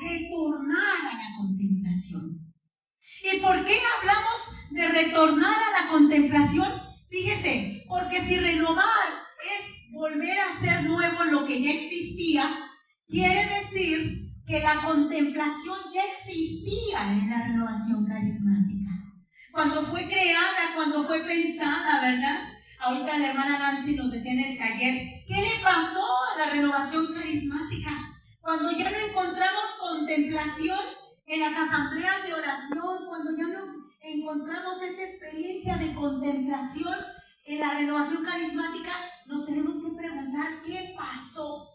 retornar a la contemplación. ¿Y por qué hablamos de retornar a la contemplación? Fíjese, porque si renovar es volver a hacer nuevo lo que ya existía, quiere decir que la contemplación ya existía en la renovación carismática. Cuando fue creada, cuando fue pensada, ¿verdad? Ahorita la hermana Nancy nos decía en el taller, ¿qué le pasó a la renovación carismática? Cuando ya no encontramos contemplación en las asambleas de oración, cuando ya no encontramos esa experiencia de contemplación en la renovación carismática, nos tenemos que preguntar ¿qué pasó?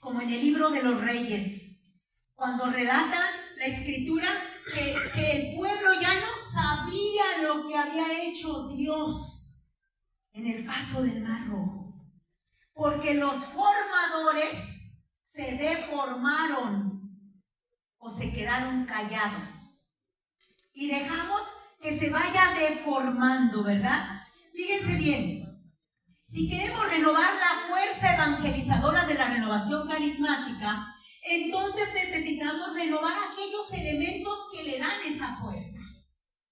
Como en el libro de los Reyes, cuando relata la escritura que el pueblo ya no sabía lo que había hecho Dios en el paso del Mar Rojo, porque los formadores se deformaron o se quedaron callados y dejamos que se vaya deformando, ¿verdad? Fíjense bien, si queremos renovar la fuerza evangelizadora de la renovación carismática, entonces necesitamos renovar aquellos elementos que le dan esa fuerza,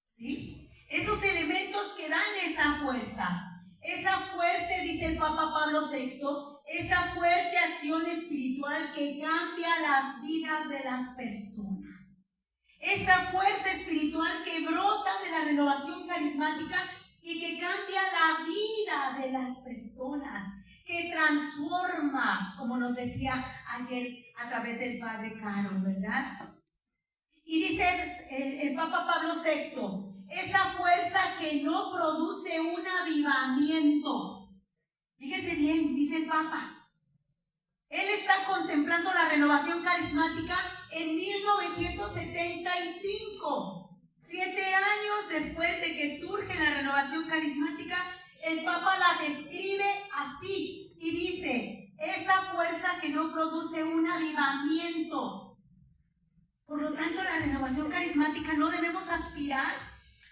¿sí? Esos elementos que dan esa fuerza, esa fuerte, dice el Papa Pablo VI, esa fuerte acción espiritual que cambia las vidas de las personas. Esa fuerza espiritual que brota de la renovación carismática y que cambia la vida de las personas, que transforma, como nos decía ayer a través del Padre Caro, ¿verdad? Y dice el Papa Pablo VI, esa fuerza que no produce un avivamiento. Fíjese bien, dice el Papa. Él está contemplando la renovación carismática en 1975. 7 años después de que surge la renovación carismática, el Papa la describe así y dice, esa fuerza que no produce un avivamiento. Por lo tanto, la renovación carismática no debemos aspirar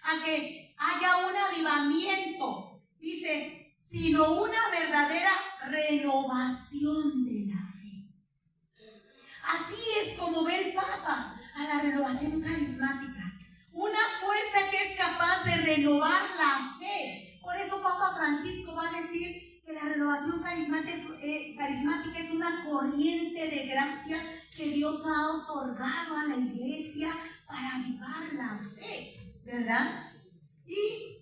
a que haya un avivamiento, dice, sino una verdadera renovación de la fe. Así es como ve el Papa a la renovación carismática. Una fuerza que es capaz de renovar la fe. Por eso Papa Francisco va a decir que la renovación carismática es una corriente de gracia que Dios ha otorgado a la iglesia para avivar la fe, ¿verdad? Y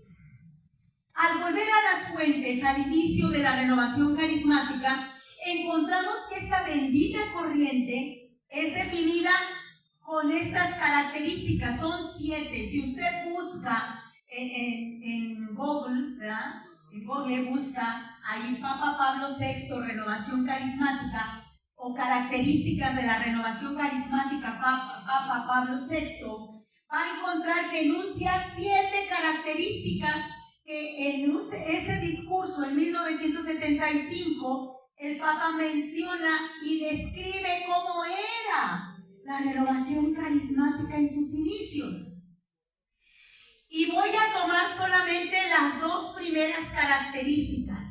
al volver a las fuentes, al inicio de la renovación carismática, encontramos que esta bendita corriente es definida con estas características, son 7. Si usted busca en Google, ¿verdad? En Google busca ahí Papa Pablo VI, renovación carismática, o características de la renovación carismática Papa Pablo VI, va a encontrar que enuncia 7 características que en ese discurso en 1975 el Papa menciona y describe cómo era la renovación carismática en sus inicios. Y voy a tomar solamente las 2 primeras características.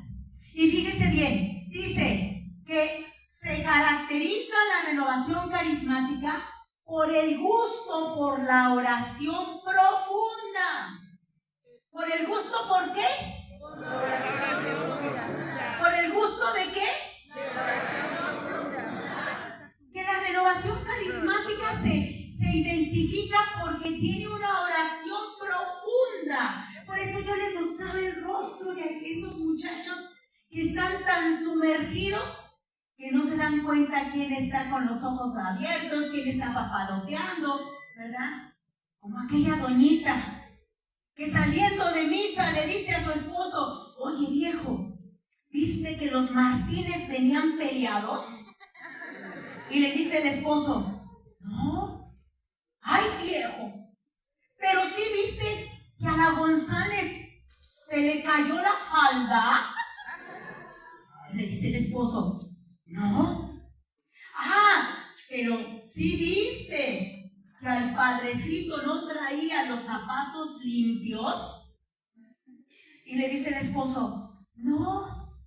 Y fíjese bien, dice que se caracteriza la renovación carismática por el gusto por la oración profunda. ¿Por el gusto por qué? Por la oración profunda. ¿Por el gusto de qué? De oración profunda. Que la renovación carismática se identifica porque tiene una oración profunda. Por eso yo les mostraba el rostro de esos muchachos que están tan sumergidos que no se dan cuenta quién está con los ojos abiertos, quién está papaloteando, ¿verdad? Como aquella doñita que saliendo de misa le dice a su esposo, oye viejo, ¿viste que los Martínez venían peleados? Y le dice el esposo, no, ay viejo, pero sí viste que a la González se le cayó la falda. Y le dice el esposo, no, pero sí viste que al padrecito no traía los zapatos limpios. Y le dice el esposo, no.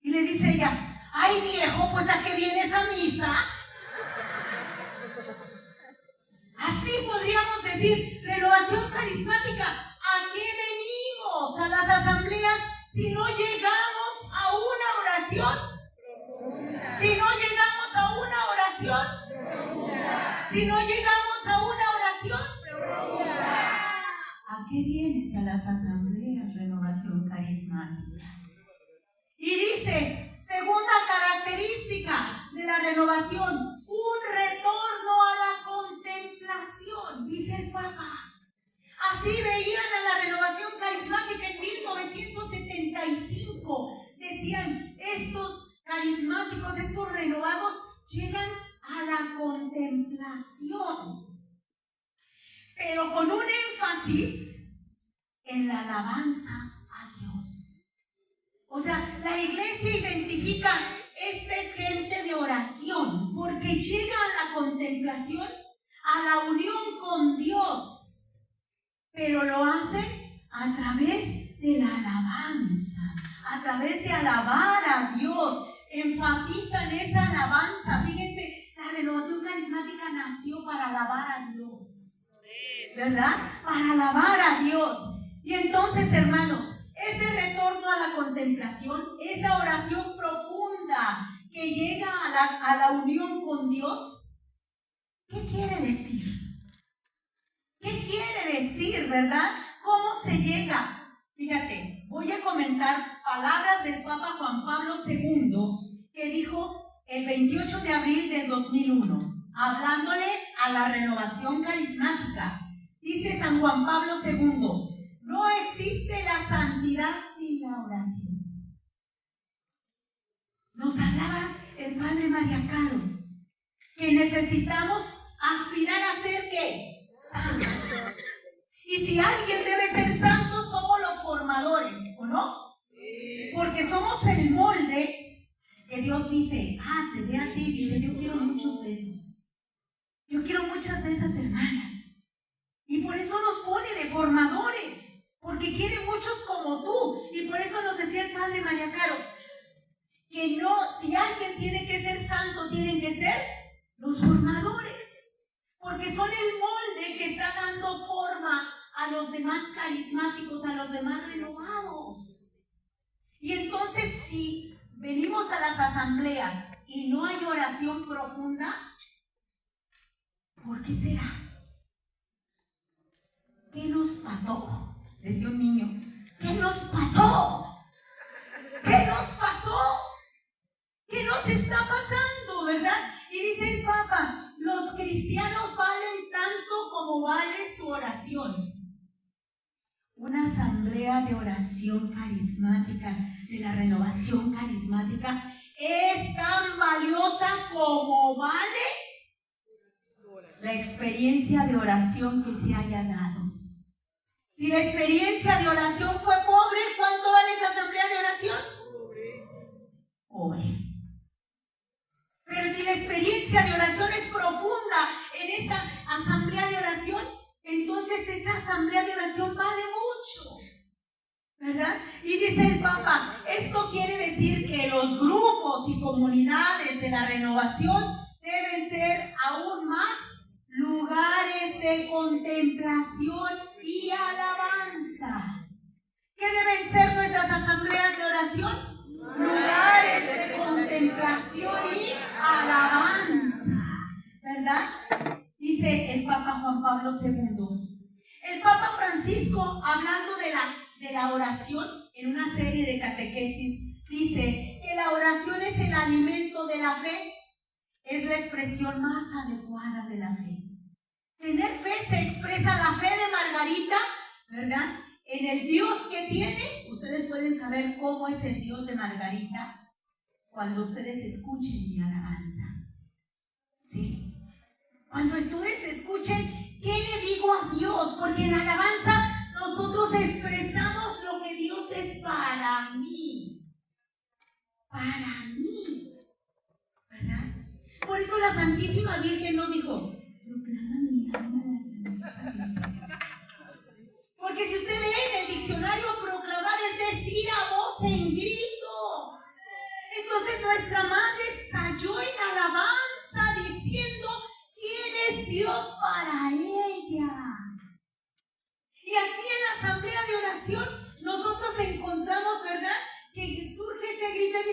Y le dice ella, ay viejo, pues ¿a qué vienes a misa? decir, renovación carismática, ¿a qué venimos a las asambleas si no llegamos a una oración? Si no llegamos a una oración, si no llegamos a una oración, ¿a qué vienes a las asambleas? Renovación carismática. Y dice, segunda característica de la renovación, un retorno a la contemplación, dice el Papa. Así veían a la renovación carismática en 1975. Decían, estos carismáticos, estos renovados, llegan a la contemplación, pero con un énfasis en la alabanza a Dios. O sea, la iglesia identifica, esta es gente de oración, porque llega a la contemplación, a la unión con Dios, pero lo hace a través de la alabanza, a través de alabar a Dios. Enfatizan esa alabanza. Fíjense, la renovación carismática nació para alabar a Dios, ¿verdad? Para alabar a Dios. Y entonces, hermanos, ese retorno a la contemplación, esa oración profunda que llega a la unión con Dios, ¿qué quiere decir? ¿Qué quiere decir, verdad? ¿Cómo se llega? Fíjate, voy a comentar palabras del Papa Juan Pablo II que dijo el 28 de abril del 2001, hablándole a la renovación carismática. Dice San Juan Pablo II, no existe la santidad sin la oración. Nos hablaba el Padre María Caro que necesitamos aspirar a ser ¿qué? Santos. Y si alguien debe ser santo, somos los formadores, ¿o no? Porque somos el molde que Dios dice, te ve a ti, dice, yo quiero muchos de esos. Yo quiero muchas de esas hermanas. Y por eso nos pone de formadores, porque quiere muchos como tú. Y por eso nos decía el Padre María Caro, que no, si alguien tiene que ser santo, tienen que ser los formadores. Porque son el molde que está dando forma a los demás carismáticos, a los demás renovados. Y entonces, si venimos a las asambleas y no hay oración profunda, ¿por qué será? ¿Qué nos pató? Decía un niño. ¿Qué nos pató? ¿Qué nos pasó? ¿Qué nos está pasando, verdad? Y dice el Papa, los cristianos valen tanto como vale su oración. Una asamblea de oración carismática, de la renovación carismática, es tan valiosa como vale la experiencia de oración que se haya dado. Si la experiencia de oración fue pobre, ¿cuánto vale esa asamblea de oración? Pobre. Pero si la experiencia de oración es profunda en esa asamblea de oración, entonces esa asamblea de oración vale mucho, ¿verdad? Y dice el Papa, esto quiere decir que los grupos y comunidades de la renovación deben ser aún más lugares de contemplación y alabanza. ¿Qué deben ser nuestras asambleas de oración? Lugares de contemplación y alabanza, ¿verdad? Dice el Papa Juan Pablo II. El Papa Francisco, hablando de la oración en una serie de catequesis, dice que la oración es el alimento de la fe, es la expresión más adecuada de la fe. Tener fe se expresa la fe de Margarita, ¿verdad? En el Dios que tiene. Ustedes pueden saber cómo es el Dios de Margarita cuando ustedes escuchen mi alabanza. ¿Sí? Cuando ustedes escuchen, ¿qué le digo a Dios? Porque en la alabanza nosotros expresamos lo que Dios es para mí. Para mí. ¿Verdad? Por eso la Santísima Virgen no dijo, proclama mi alma la grandeza del Señor. Porque si usted lee en el diccionario, proclamar es decir a voz en grito. Entonces nuestra madre estalló en alabanza diciendo quién es Dios para ella.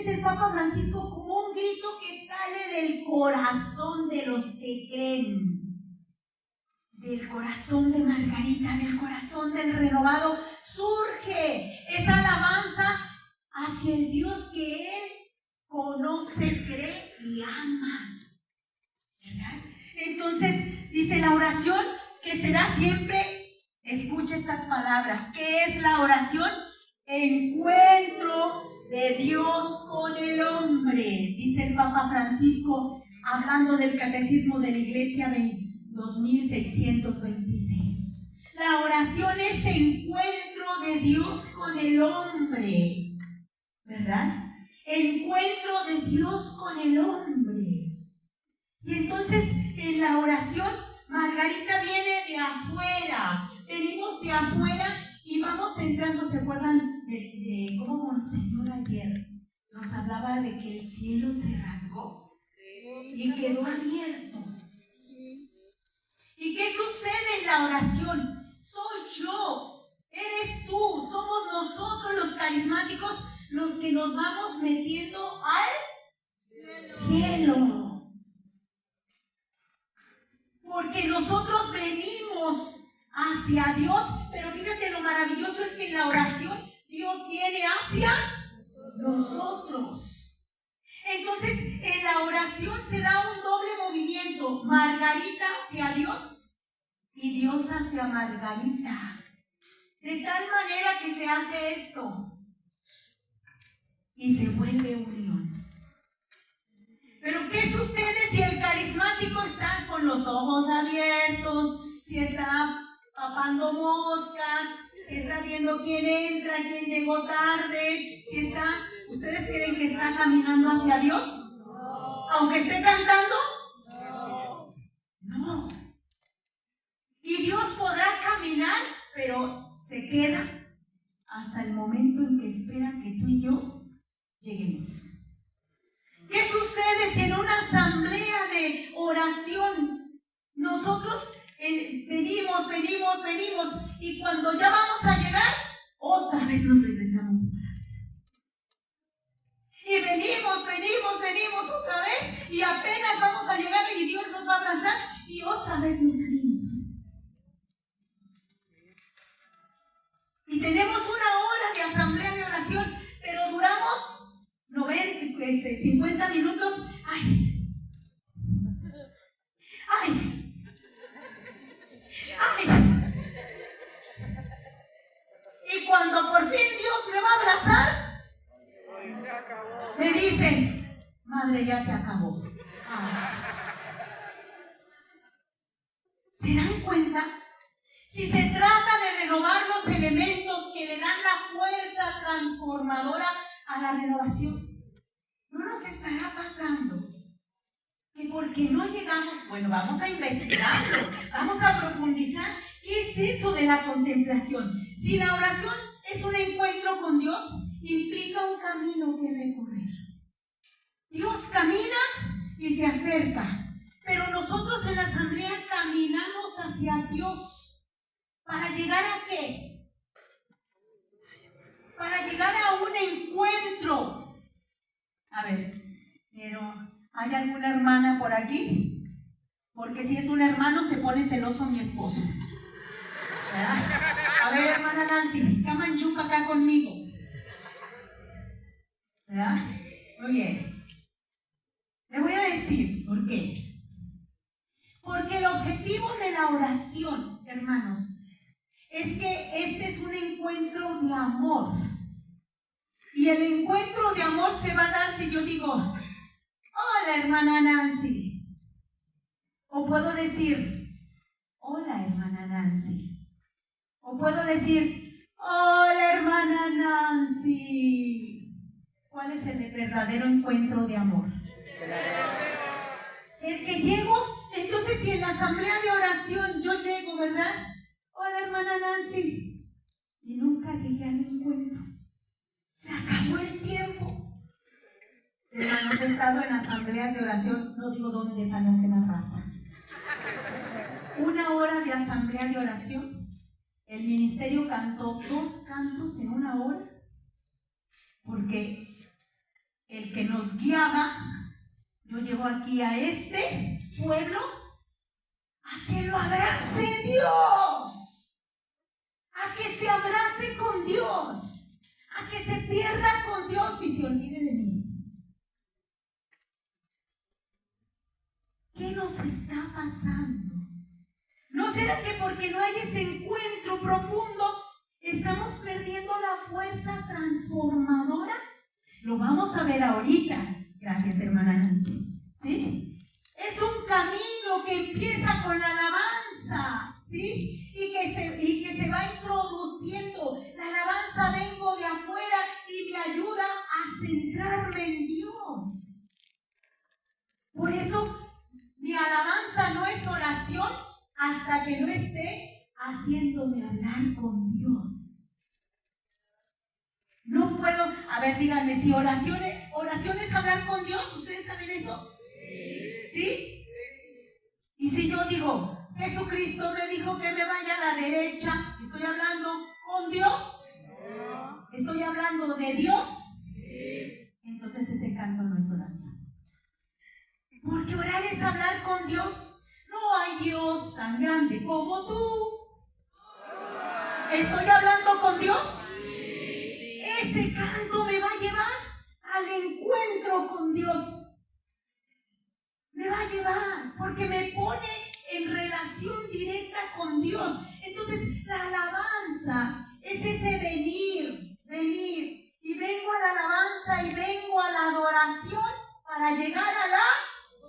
dice el Papa Francisco, como un grito que sale del corazón de los que creen. Del corazón de Margarita, del corazón del renovado, surge esa alabanza hacia el Dios que él conoce, cree y ama. ¿Verdad? Entonces, dice la oración que será siempre, escucha estas palabras, ¿qué es la oración? Encuentro de Dios con el hombre, dice el Papa Francisco, hablando del Catecismo de la Iglesia 2626. La oración es encuentro de Dios con el hombre, ¿verdad? Encuentro de Dios con el hombre. Y entonces en la oración, Margarita viene de afuera, venimos de afuera y vamos entrando. ¿Se acuerdan de cómo Monseñor ayer nos hablaba de que el cielo se rasgó y quedó abierto? ¿Y qué sucede en la oración? Soy yo, eres tú, somos nosotros los carismáticos los que nos vamos metiendo al cielo. Porque nosotros venimos hacia Dios, pero fíjate lo maravilloso es que en la oración Dios viene hacia nosotros. Entonces, en la oración se da un doble movimiento, Margarita hacia Dios y Dios hacia Margarita. De tal manera que se hace esto y se vuelve unión. Pero ¿qué sucede si el carismático está con los ojos abiertos, si está papando moscas, está viendo quién entra, quién llegó tarde, si está... ¿Ustedes creen que está caminando hacia Dios? No. ¿Aunque esté cantando? No. No. Y Dios podrá caminar, pero se queda hasta el momento en que espera que tú y yo lleguemos. ¿Qué sucede si en una asamblea de oración nosotros venimos y cuando ya vamos a llegar, otra vez nos regresamos? Y venimos otra vez y apenas vamos a llegar y Dios nos va a abrazar y otra vez nos salimos. Y tenemos una hora de asamblea de oración, pero duramos 50 minutos. ¡Ay! Y cuando por fin Dios me va a abrazar, me dicen, madre, ya se acabó. ¿Se dan cuenta? Si se trata de renovar los elementos que le dan la fuerza transformadora a la renovación, ¿no nos estará pasando que porque no llegamos, bueno, vamos a investigarlo, vamos a profundizar? ¿Qué es eso de la contemplación? Si la oración es un encuentro con Dios, implica un camino que recorrer. Dios camina y se acerca, pero nosotros en la asamblea caminamos hacia Dios. ¿Para llegar a qué? Para llegar a un encuentro. A ver, pero ¿hay alguna hermana por aquí? Porque si es un hermano se pone celoso mi esposo. ¿Verdad? A ver, hermana Nancy, camanchuca acá conmigo. ¿Verdad? Muy bien. Le voy a decir por qué. Porque el objetivo de la oración, hermanos, es que este es un encuentro de amor. Y el encuentro de amor se va a dar si yo digo, hola hermana Nancy. O puedo decir, hola hermana Nancy. O puedo decir, hola hermana Nancy. ¿Cuál es el verdadero encuentro de amor? El que llego, entonces si en la asamblea de oración yo llego, ¿verdad? Hola hermana Nancy. Y nunca llegué al encuentro. Se acabó el tiempo. Hermanos, he estado en asambleas de oración, no digo dónde, para no quemar raza. 1 hora de asamblea de oración. El ministerio cantó 2 cantos en 1 hora. Porque el que nos guiaba, yo llevo aquí a este pueblo a que lo abrace Dios, a que se abrace con Dios, a que se pierda con Dios y se olvide de mí. ¿Qué nos está pasando? ¿No será que porque no hay ese encuentro profundo estamos perdiendo la fuerza transformadora? Lo vamos a ver ahorita. Gracias, hermana Nancy. ¿Sí? Es un camino que empieza con la alabanza, ¿sí? Y que se va introduciendo. La alabanza vengo de afuera y me ayuda a centrarme en Dios. Por eso mi alabanza no es oración hasta que no esté haciéndome hablar con Dios. No puedo, a ver, díganme, si oración es hablar con Dios, ¿ustedes saben eso? ¿Sí? Y si yo digo, Jesucristo me dijo que me vaya a la derecha, ¿estoy hablando con Dios? ¿Estoy hablando de Dios? Entonces ese canto no es oración. Porque orar es hablar con Dios. No hay Dios tan grande como tú. ¿Estoy hablando con Dios? Ese canto me va a llevar al encuentro con Dios. Me va a llevar porque me pone en relación directa con Dios. Entonces la alabanza es ese venir. Y vengo a la alabanza y vengo a la adoración para llegar a la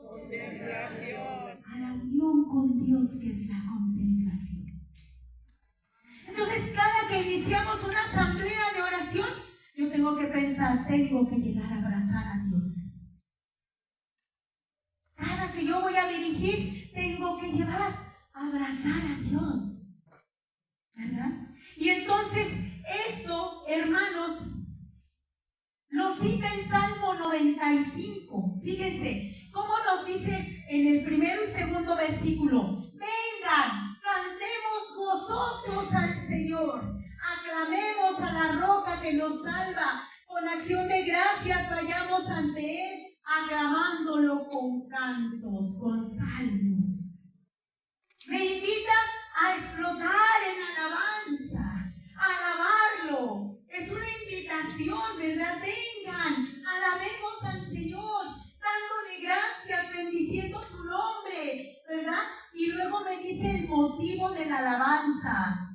contemplación. A la unión con Dios, que es la contemplación. Entonces, cada que iniciamos una asamblea de oración, yo tengo que pensar, tengo que llegar a abrazar a Dios. Cada que yo voy a dirigir, tengo que llevar a abrazar a Dios. ¿Verdad? Y entonces, esto, hermanos, lo cita el Salmo 95. Fíjense, cómo nos dice en el primero y segundo versículo: vengan, cantemos gozosos al Señor, aclamemos a la roca que nos salva, con acción de gracias vayamos ante Él, aclamándolo con cantos, con salmos. Me invita a explotar en alabanza, a alabarlo. Es una invitación, ¿verdad? Vengan, alabemos al Señor, dándole gracias, bendiciendo su nombre, ¿verdad? Y luego me dice el motivo de la alabanza,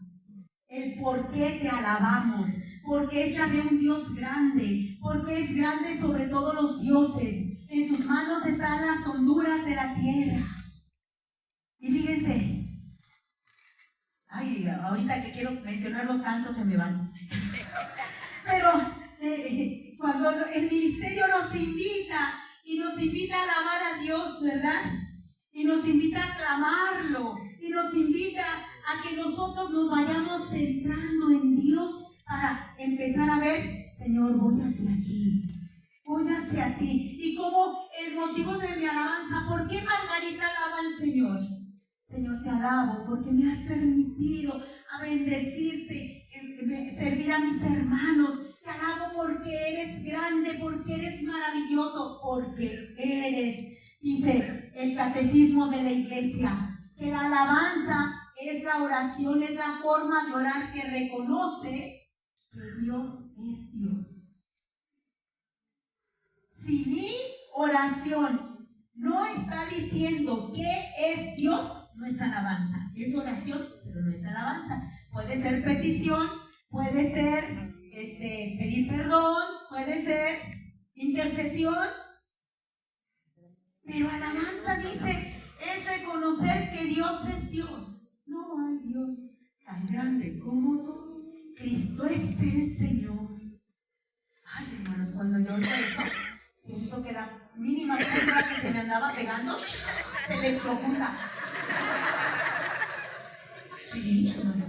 el por qué te alabamos, porque es Yahvé un Dios grande, porque es grande sobre todos los dioses, en sus manos están las honduras de la tierra. Y fíjense, ay, ahorita que quiero mencionar los cantos se me van. Pero cuando el ministerio nos invita y nos invita a alabar a Dios, ¿verdad? Y nos invita a aclamarlo, y nos invita a que nosotros nos vayamos centrando en Dios para empezar a ver, Señor, voy hacia ti. Voy hacia ti. Y como el motivo de mi alabanza, ¿por qué Margarita alaba al Señor? Señor, te alabo porque me has permitido a bendecirte, servir a mis hermanos. Te alabo porque eres grande, porque eres maravilloso, porque eres, dice el catecismo de la iglesia, que la alabanza es la oración, es la forma de orar que reconoce que Dios es Dios. Si mi oración no está diciendo que es Dios, no es alabanza. Es oración, pero no es alabanza. Puede ser petición, puede ser pedir perdón, puede ser intercesión. Pero alabanza dice, es reconocer que Dios es Dios. No hay Dios tan grande como tú. Cristo es el Señor. Ay, hermanos, cuando yo oigo eso, siento que la mínima piedra que se me andaba pegando se electrocuta. Sí, hermano.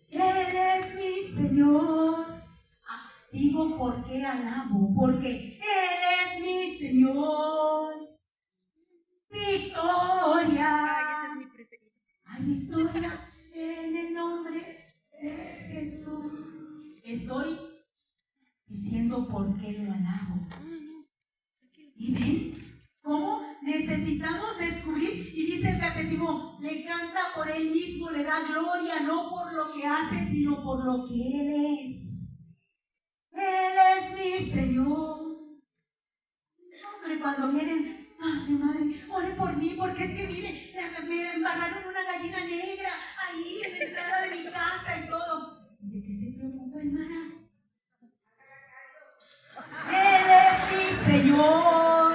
Eres mi Señor. Digo, ¿por qué alabo? Porque Él es mi Señor. Victoria. Ay, ese es mi preferido. Ay, victoria en el nombre de Jesús. Estoy diciendo por qué lo alabo. ¿Y ven cómo necesitamos descubrir? Y dice el catecismo, le canta por él mismo, le da gloria, no por lo que hace, sino por lo que él es. Él es mi Señor. Hombre, cuando vienen, ay, madre, ore por mí, porque es que mire, me embarraron una gallina negra ahí en la entrada de mi casa y todo. ¿De qué se preocupa, hermana? Él es mi Señor.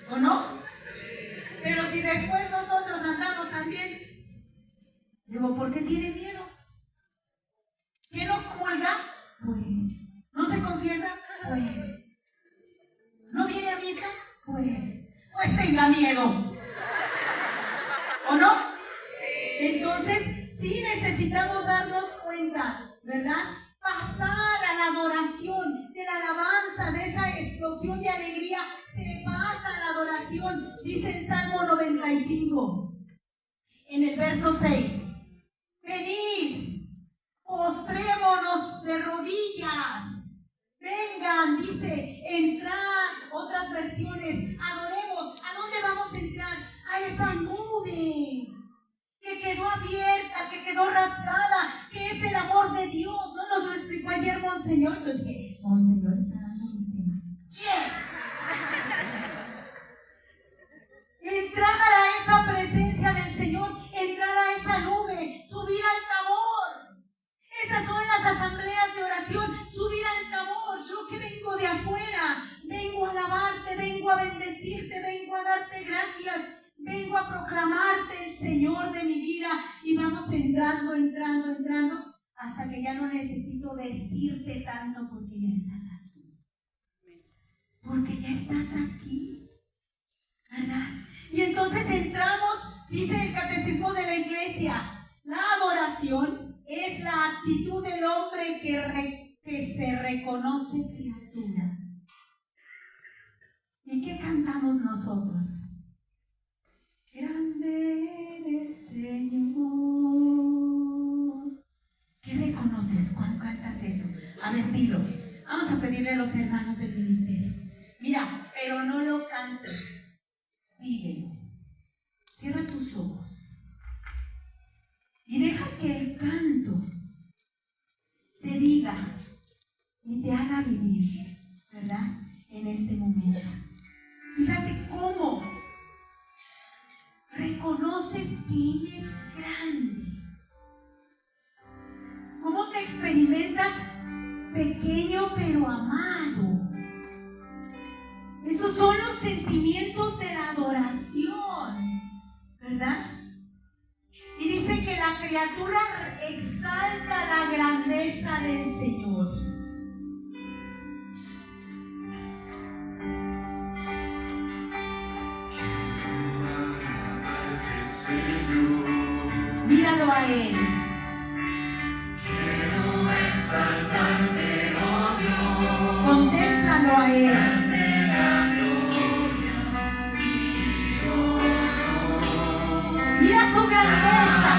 ¿O no? Pero si después nosotros andamos también, digo, ¿por qué tiene miedo? ¿Qué no comulga? Pues. ¿No se confiesa? Pues. ¿No viene a misa? Pues tenga miedo. ¿O no? Entonces, sí necesitamos darnos cuenta, ¿verdad? Pasar a la adoración, de la alabanza, de esa explosión de alegría, se pasa a la adoración. Dice en Salmo 95, en el verso 6, venid, postrémonos de rodillas, vengan, dice, entrad, otras versiones, adoremos. ¿A dónde vamos a entrar? A esa nube que quedó abierta, que quedó rasgada, que es el amor de Dios. ¿No nos lo explicó ayer Monseñor? Yo dije, Monseñor está dando un tema. ¡Yes! Entrar a esa presencia del Señor, entrar a esa nube, subir al Tabor. Esas son las asambleas de oración, subir al Tabor. Yo que vengo de afuera, vengo a alabarte, vengo a bendecirte, vengo a darte gracias, vengo a proclamarte el Señor de mi vida. Y vamos entrando, hasta que ya no necesito decirte tanto, porque ya estás aquí. Porque ya estás aquí, ¿verdad? Y entonces entramos, dice el catecismo de la Iglesia, la adoración es la actitud del hombre que se reconoce criatura. ¿Y qué cantamos nosotros? Grande eres, Señor. ¿Qué reconoces cuando cantas eso? A ver, dilo. Vamos a pedirle a los hermanos del ministerio. Mira, pero no lo cantes. Vívelo. Cierra tus ojos. Y deja que el canto te diga y te haga vivir, ¿verdad? En este momento. Fíjate cómo reconoces que Él es grande. ¿Cómo te experimentas pequeño pero amado? Esos son los sentimientos de la adoración, ¿verdad? Y dice que la criatura exalta la grandeza del Señor. Míralo a Él. Quiero exaltarte, oh Dios. Contéstalo a Él. Mira su grandeza,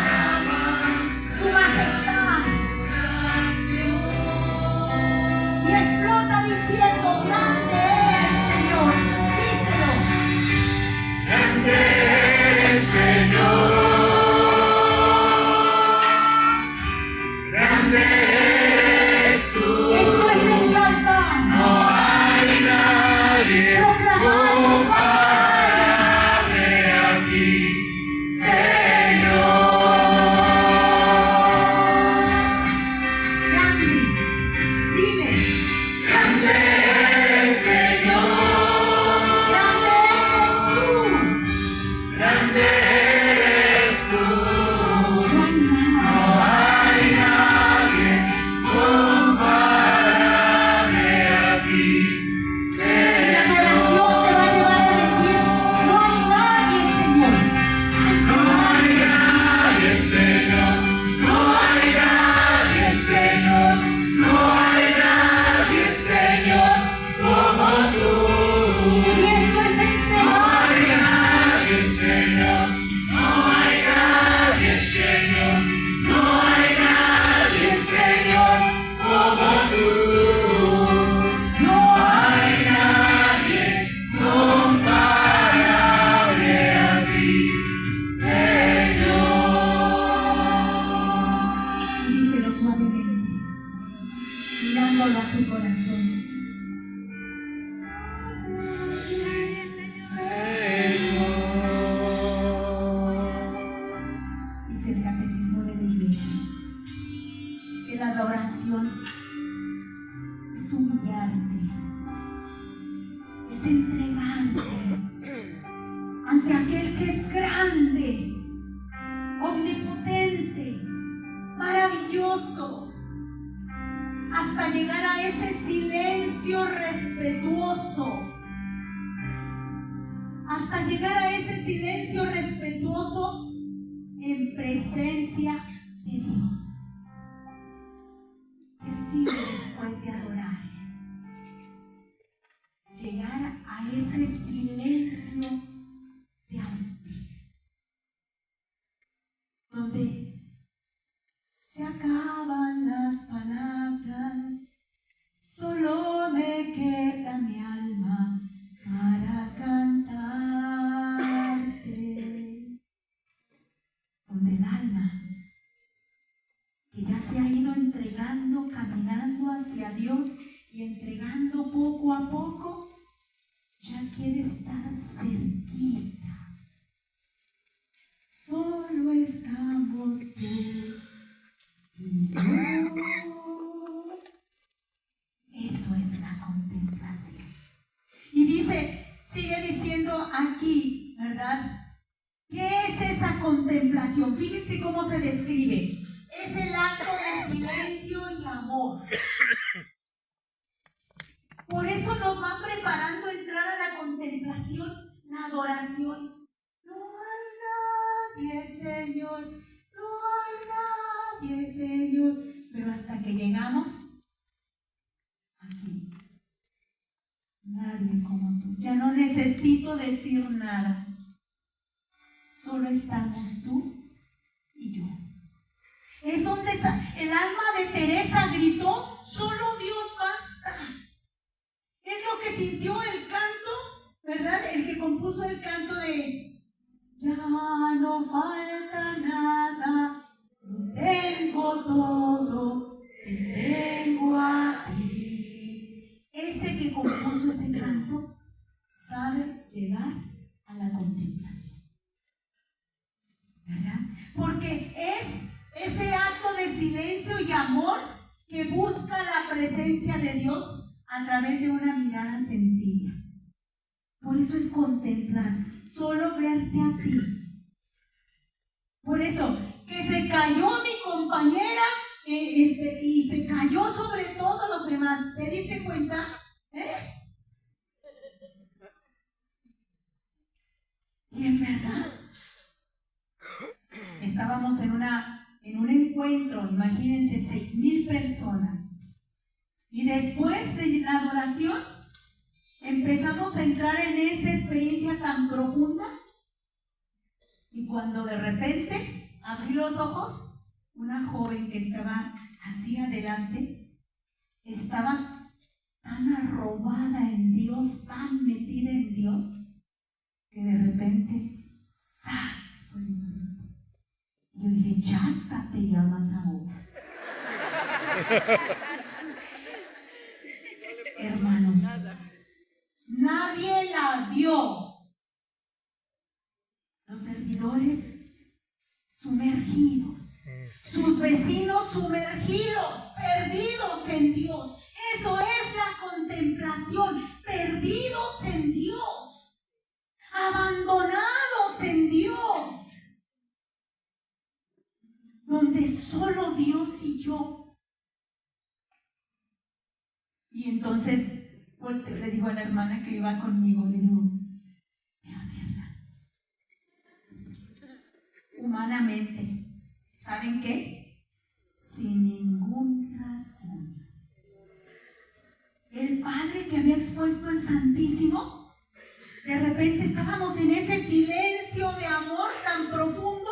su majestad. Y explota diciendo, grande eres, Señor. Díselo. Grande eres, Señor. entregarte ante aquel que es grande, omnipotente, maravilloso, hasta llegar a ese silencio respetuoso, hasta llegar a ese silencio respetuoso en presencia de Dios, que sigue después de adorar. Llegar a ese silencio de amor, donde se acaban las palabras, solo me queda mi alma para cantarte. Donde el alma, que ya se ha ido entregando, caminando hacia Dios y entregando poco a poco, ya quiere estar cerquita. Solo estamos tú y yo. Eso es la contemplación. Y dice, sigue diciendo aquí, ¿verdad? ¿Qué es esa contemplación? Fíjense cómo se describe. Es el acto de silencio y amor. Por eso nos van preparando a entrar a la contemplación, la adoración. No hay nadie, Señor. No hay nadie, Señor. Pero hasta que llegamos aquí, nadie como tú. Ya no necesito decir nada. Solo estamos tú y yo. Es donde el alma de Teresa gritó, solo Dios basta. Es lo que sintió el canto, ¿verdad? El que compuso el canto de ya no falta nada, lo tengo todo, te tengo a ti. Ese que compuso ese canto sabe llegar a la contemplación, ¿verdad? Porque es ese acto de silencio y amor que busca la presencia de Dios a través de una mirada sencilla. Por eso es contemplar, solo verte a ti. Por eso, que se cayó mi compañera y se cayó sobre todos los demás. ¿Te diste cuenta? Y en verdad, estábamos en un encuentro, imagínense, 6,000 personas. Y después de la adoración, empezamos a entrar en esa experiencia tan profunda. Y cuando de repente abrí los ojos, una joven que estaba así adelante, estaba tan arrobada en Dios, tan metida en Dios, que de repente, ¡zas!, se fue de mí. Yo dije, chata, te llamas ahora. Hermanos, nadie la vio. Los servidores sumergidos, sus vecinos sumergidos, perdidos en Dios. Eso es la contemplación, perdidos en Dios, abandonados en Dios, donde solo Dios y yo. Y entonces le digo a la hermana que iba conmigo, le digo, ve a verla. Humanamente, ¿saben qué? Sin ningún rasguño. El Padre que había expuesto el Santísimo, de repente estábamos en ese silencio de amor tan profundo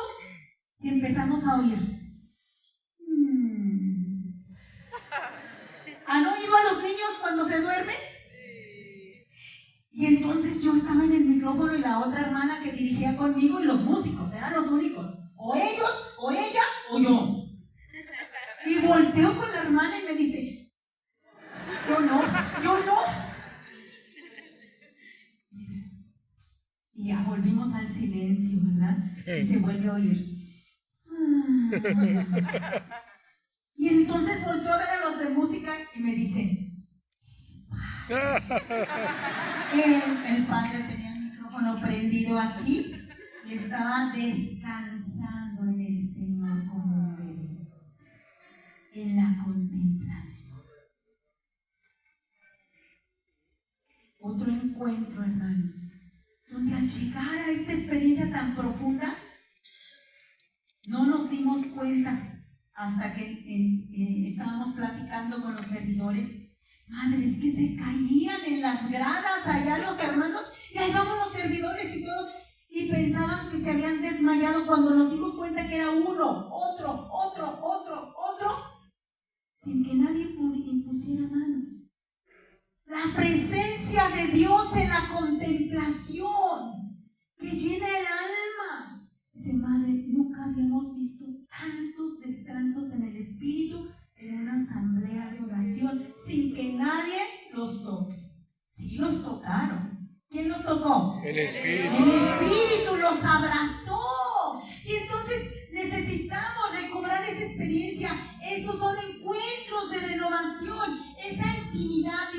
y empezamos a oír. ¿Han oído a los niños cuando se duermen? Y entonces yo estaba en el micrófono y la otra hermana que dirigía conmigo y los músicos, eran los únicos. O ellos, o ella, o yo. Y volteo con la hermana y me dice, yo no. Y ya volvimos al silencio, ¿verdad? Y se vuelve a oír. Y entonces volteó a ver a los de música y me dice, El padre tenía el micrófono prendido aquí y estaba descansando en el Señor como un bebé, en la contemplación. Otro encuentro, hermanos, donde al llegar a esta experiencia tan profunda, no nos dimos cuenta hasta que estábamos platicando con los servidores. Madres que se caían en las gradas allá los hermanos, y ahí vamos los servidores y todo, y pensaban que se habían desmayado cuando nos dimos cuenta que era uno, otro, sin que nadie impusiera manos. La presencia de Dios en la contemplación que llena el alma. Dice, madre, nunca habíamos visto tantos descansos en el Espíritu en una asamblea de oración sin que nadie los toque. Sí, los tocaron. ¿Quién los tocó? El Espíritu. El Espíritu los abrazó. Y entonces necesitamos recobrar esa experiencia. Esos son encuentros de renovación, esa intimidad.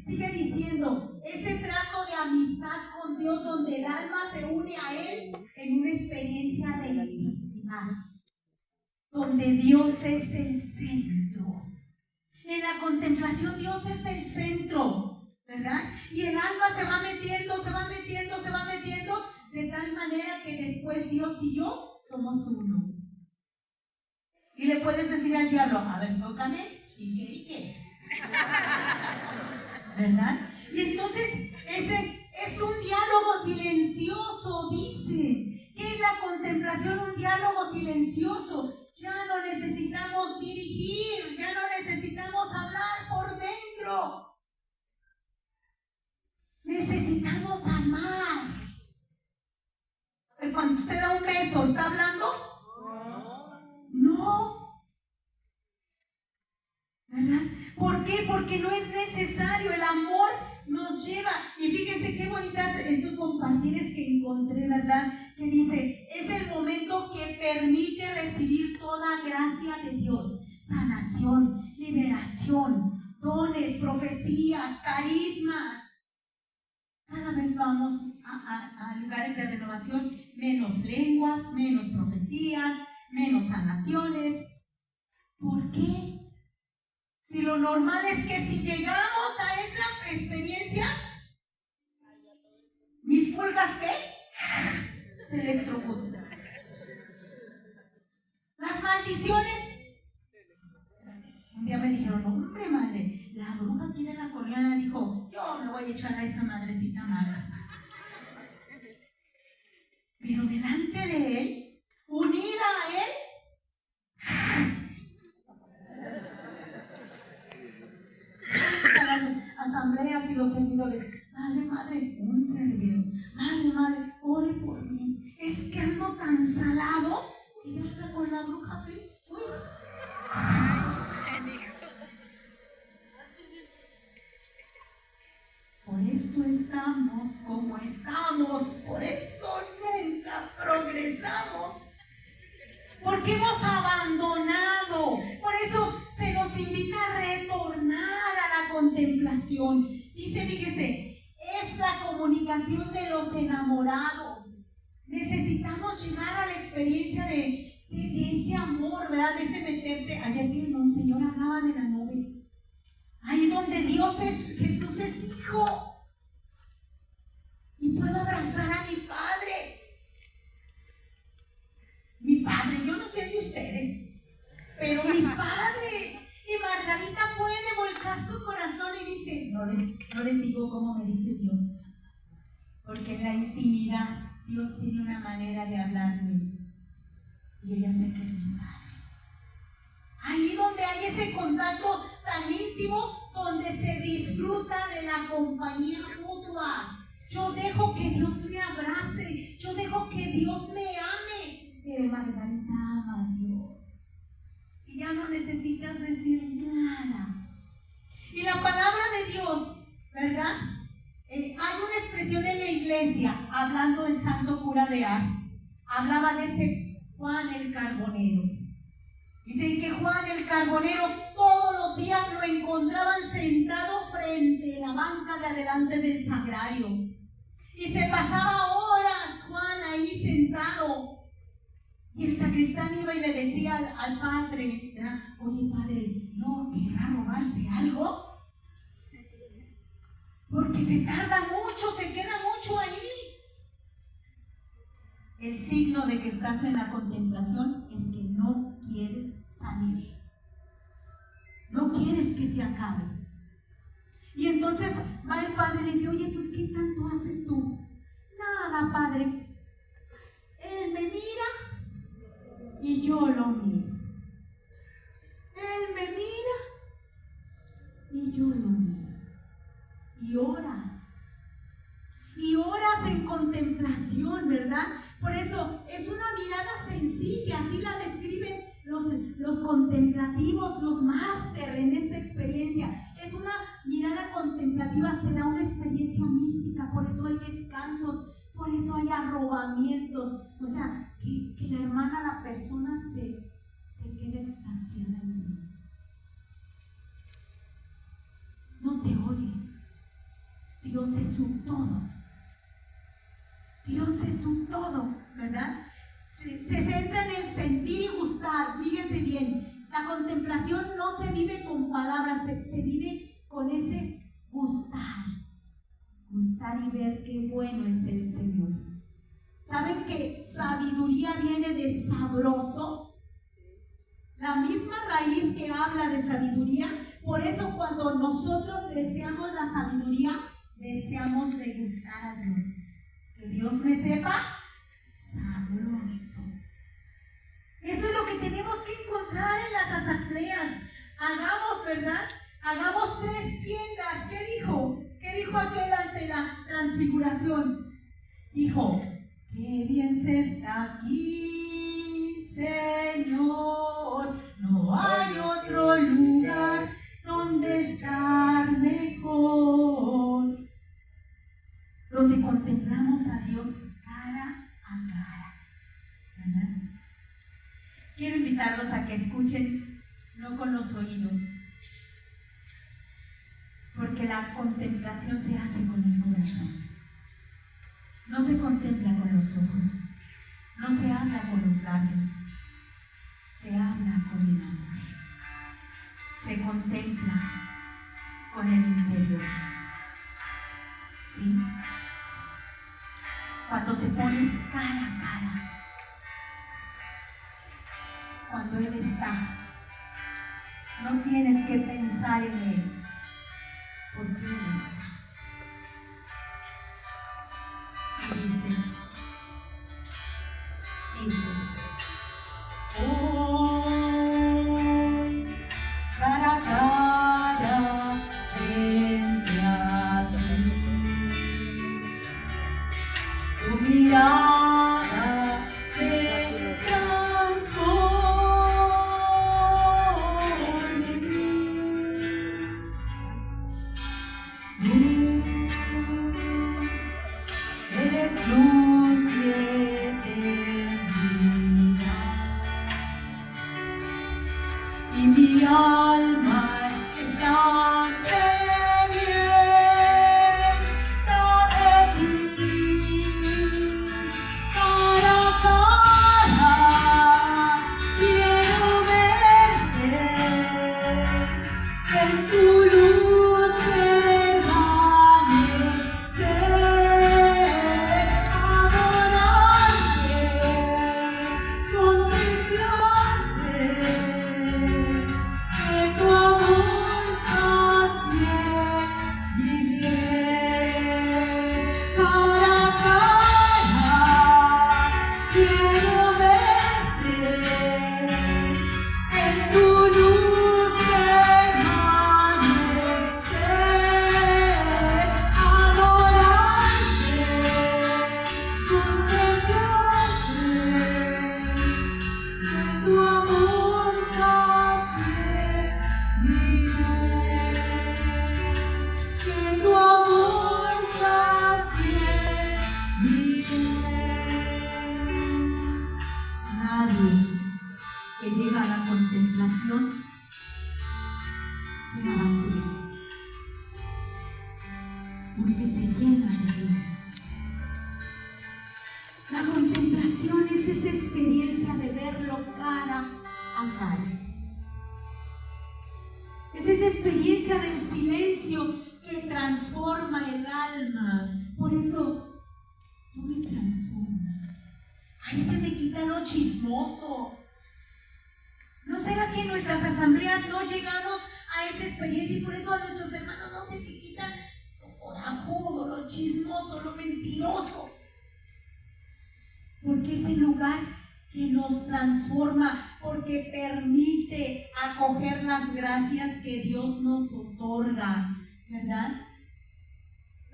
Sigue diciendo, ese trato de amistad con Dios donde el alma se une a Él en una experiencia de intimidad, donde Dios es el centro. En la contemplación Dios es el centro, ¿verdad? Y el alma se va metiendo, de tal manera que después Dios y yo somos uno. Y le puedes decir al diablo, a ver, tócame, ¿y qué? ¿Verdad? Y entonces ese es un diálogo silencioso, dice. ¿Qué es la contemplación? Un diálogo silencioso. Ya no necesitamos dirigir, ya no necesitamos hablar por dentro. Necesitamos amar. Cuando usted da un beso, ¿está hablando? No. ¿Verdad? ¿Por qué? Porque no es necesario. El amor nos lleva. Y fíjense qué bonitas estos compartires que encontré, ¿verdad? Que dice, es el momento que permite recibir toda gracia de Dios. Sanación, liberación, dones, profecías, carismas. Cada vez vamos a lugares de renovación, menos lenguas, menos profecías, menos sanaciones. ¿Por qué? Si lo normal es que si llegamos a esa experiencia, mis pulgas, ¿qué? Se electrocutan. Las maldiciones. Un día me dijeron, hombre, madre, la bruja aquí de la colina dijo, yo me voy a echar a esa madrecita mala. Pero delante de él, unida a él, a las asambleas y los servidores, madre, un servidor, madre, ore por mí, es que ando tan salado que ya está con la bruja, fui. Por eso estamos como estamos, por eso nunca progresamos, porque hemos abandonado. Por eso se nos invita a retornar a la contemplación. Dice, fíjese, es la comunicación de los enamorados. Necesitamos llegar a la experiencia de ese amor, ¿verdad? De ese meterte, allá que el Señor hablaba de la nube. Ahí donde Jesús es hijo. Y puedo abrazar a mi Padre. Mi Padre, yo no sé de ustedes, pero mi Padre. Y Margarita puede volcar su corazón y dice, no les digo cómo me dice Dios. Porque en la intimidad Dios tiene una manera de hablarme. Y yo ya sé que es mi Padre. Ahí donde hay ese contacto tan íntimo, donde se disfruta de la compañía mutua. Yo dejo que Dios me abrace, yo dejo que Dios me ame. Pero Margarita ama a Dios. Y ya no necesitas decir nada. Y la palabra de Dios, ¿verdad? Hay una expresión en la iglesia, hablando del santo cura de Ars. Hablaba de ese Juan el Carbonero. Dicen que Juan el Carbonero todos los días lo encontraban sentado frente frente, la banca de adelante del sagrario. Y se pasaba horas Juan ahí sentado. Y el sacristán iba y le decía al padre, ¿verdad? Oye, padre, ¿no querrá robarse algo? Porque se tarda mucho, se queda mucho ahí. El signo de que estás en la contemplación es que no quieres salir. No quieres que se acabe. Y entonces va el padre y le dice, oye, pues ¿qué tanto haces tú? Nada, padre. Él me mira y yo lo miro. Él me mira y yo lo miro. Y horas en contemplación, ¿verdad? Por eso es una mirada sencilla, así la describen los contemplativos, los máster en esta experiencia. Es una mirada contemplativa, será una experiencia mística, por eso hay descansos, por eso hay arrobamientos. O sea, que la hermana, la persona se quede extasiada en Dios. No te oye. Dios es un todo. Dios es un todo, ¿verdad? Se centra en el sentir y gustar. Fíjense bien, la contemplación no se vive con palabras, se vive con ese gustar. Gustar y ver qué bueno es el Señor. ¿Saben que sabiduría viene de sabroso? La misma raíz que habla de sabiduría. Por eso cuando nosotros deseamos la sabiduría, deseamos degustar a Dios. Que Dios me sepa sabroso. Eso es lo que tenemos que encontrar en las asambleas. Hagamos, ¿verdad? Hagamos 3 tiendas. ¿Qué dijo? ¿Qué dijo aquel ante la transfiguración? Dijo, qué bien se está aquí, Señor. No hay otro lugar donde estar mejor. Donde contemplamos a Dios cara a cara, ¿verdad? Quiero invitarlos a que escuchen, no con los oídos, porque la contemplación se hace con el corazón. No se contempla con los ojos, no se habla con los labios, se habla con el amor, se contempla con el interior. ¿Sí? Cuando te pones cara a cara, cuando Él está, no tienes que pensar en Él, porque Él está. Y dices, hoy, cara a cara, frente a ti, tu mirada me transforma. Eres luz y eternidad, y mi alma está sedienta de ti. Cara a cara quiero verte, en tu luz permanecer. contemplación es esa experiencia de verlo cara a cara. Es esa experiencia del silencio que transforma el alma. Por eso tú me transformas. Ahí se me quita lo chismoso. ¿No será que en nuestras asambleas no llegamos a esa experiencia y por eso a nuestros hermanos no se te quita lo corajudo, lo chismoso, lo mentiroso? Porque es el lugar que nos transforma, porque permite acoger las gracias que Dios nos otorga, ¿verdad?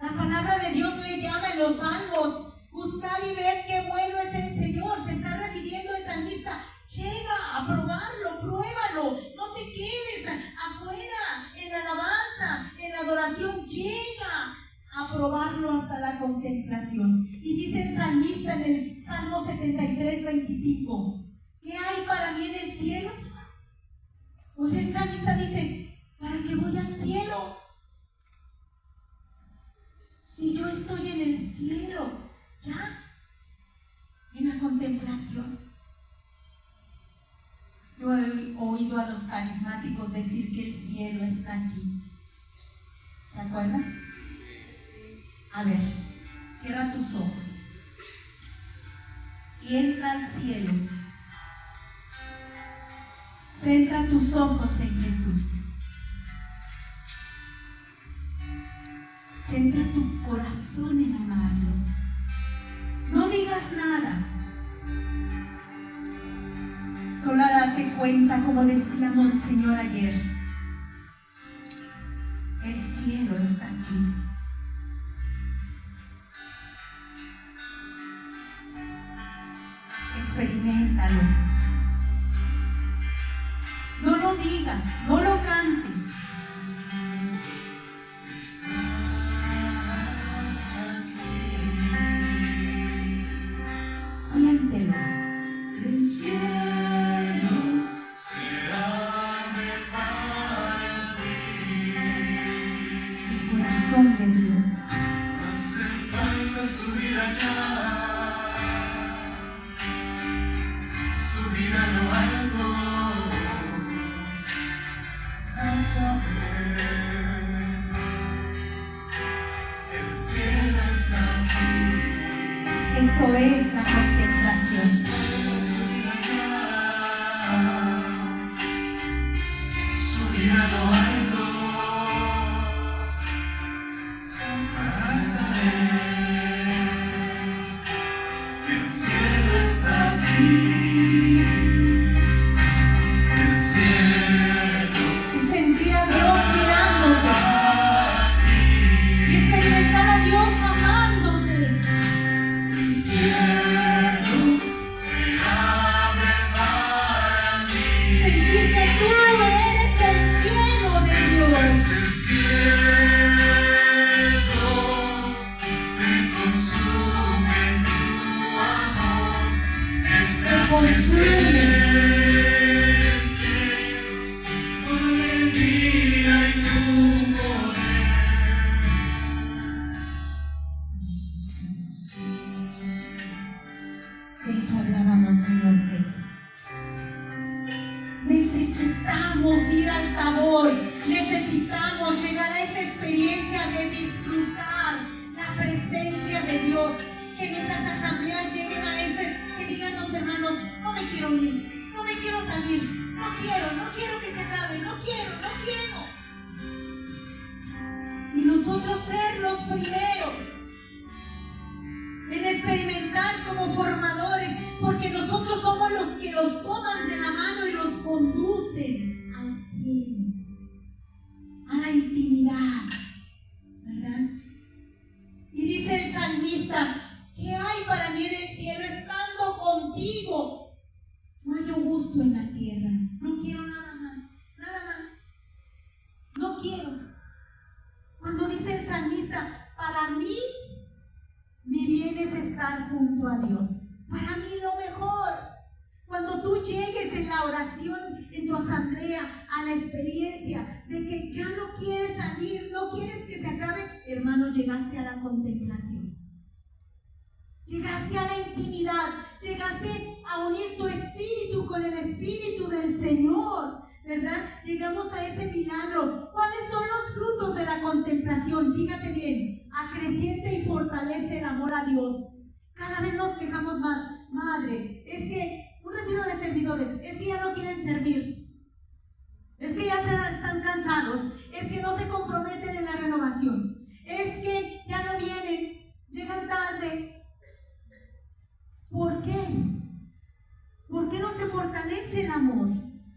La palabra de Dios le llama en los salmos: buscad y ved qué bueno es el Señor. Se está refiriendo el salmista: llega a probarlo, pruébalo, no te quedes afuera en la alabanza, en la adoración, llega a probarlo hasta la contemplación. Y dice el salmista en el Salmo 73, 25: ¿qué hay para mí en el cielo? Pues el salmista dice: ¿para qué voy al cielo? Si yo estoy en el cielo, ya, en la contemplación. Yo he oído a los carismáticos decir que el cielo está aquí. ¿Se acuerdan? A ver, cierra tus ojos y entra al cielo. Centra tus ojos en Jesús. Centra tu corazón en amarlo. No digas nada. Solo date cuenta, como decía Monseñor ayer, el cielo está aquí. Experiméntalo. No lo digas, no lo cantes. Siéntelo. El cielo se abre para ti. El corazón de Dios. Hace falta subir allá, subir a lo alto, a saber. El cielo está aquí. Esto es la contemplación. Subir a lo alto, a saber. El cielo está aquí. El cielo Y sentir a Dios mirándote. Y experimentar a Dios amándote. el cielo se abre para mí. Sentir que tú eres el cielo de Dios. Es el cielo, me consume tu amor, está presente tu alegría y tu poder. De eso hablábamos, Señor Pedro. Necesitamos ir al Tabor, necesitamos llegar a esa experiencia de disfrutar la presencia de Dios, que nuestras asambleas lleguen a ese, que digan los hermanos: no me quiero ir, no me quiero salir, no quiero que se acabe, no quiero. Y nosotros ser los primeros en experimentar como formadores, porque nosotros somos los que los toman de la mano y los conducen al cielo, a la intimidad, ¿verdad? Y dice el salmista: ¿qué hay para mí en el cielo estando contigo? No hay gusto en la tierra, no quiero nada más, no quiero. Cuando dice el salmista: para mí, mi bien es estar junto a Dios. Para mí lo mejor. Cuando tú llegues en la oración, en tu asamblea, a la experiencia de que ya no quieres salir, no quieres que se acabe, hermano, llegaste a la contemplación. Llegaste a la intimidad, llegaste a unir tu espíritu con el espíritu del Señor, ¿verdad? Llegamos a ese milagro. ¿Cuáles son los frutos de la contemplación? Fíjate bien, acrecienta y fortalece el amor a Dios. Cada vez nos quejamos más. Madre, es que un retiro de servidores, es que ya no quieren servir, es que ya están cansados, es que no se comprometen en la renovación, es que ya no vienen, llegan tarde. ¿Por qué? ¿Por qué no se fortalece el amor?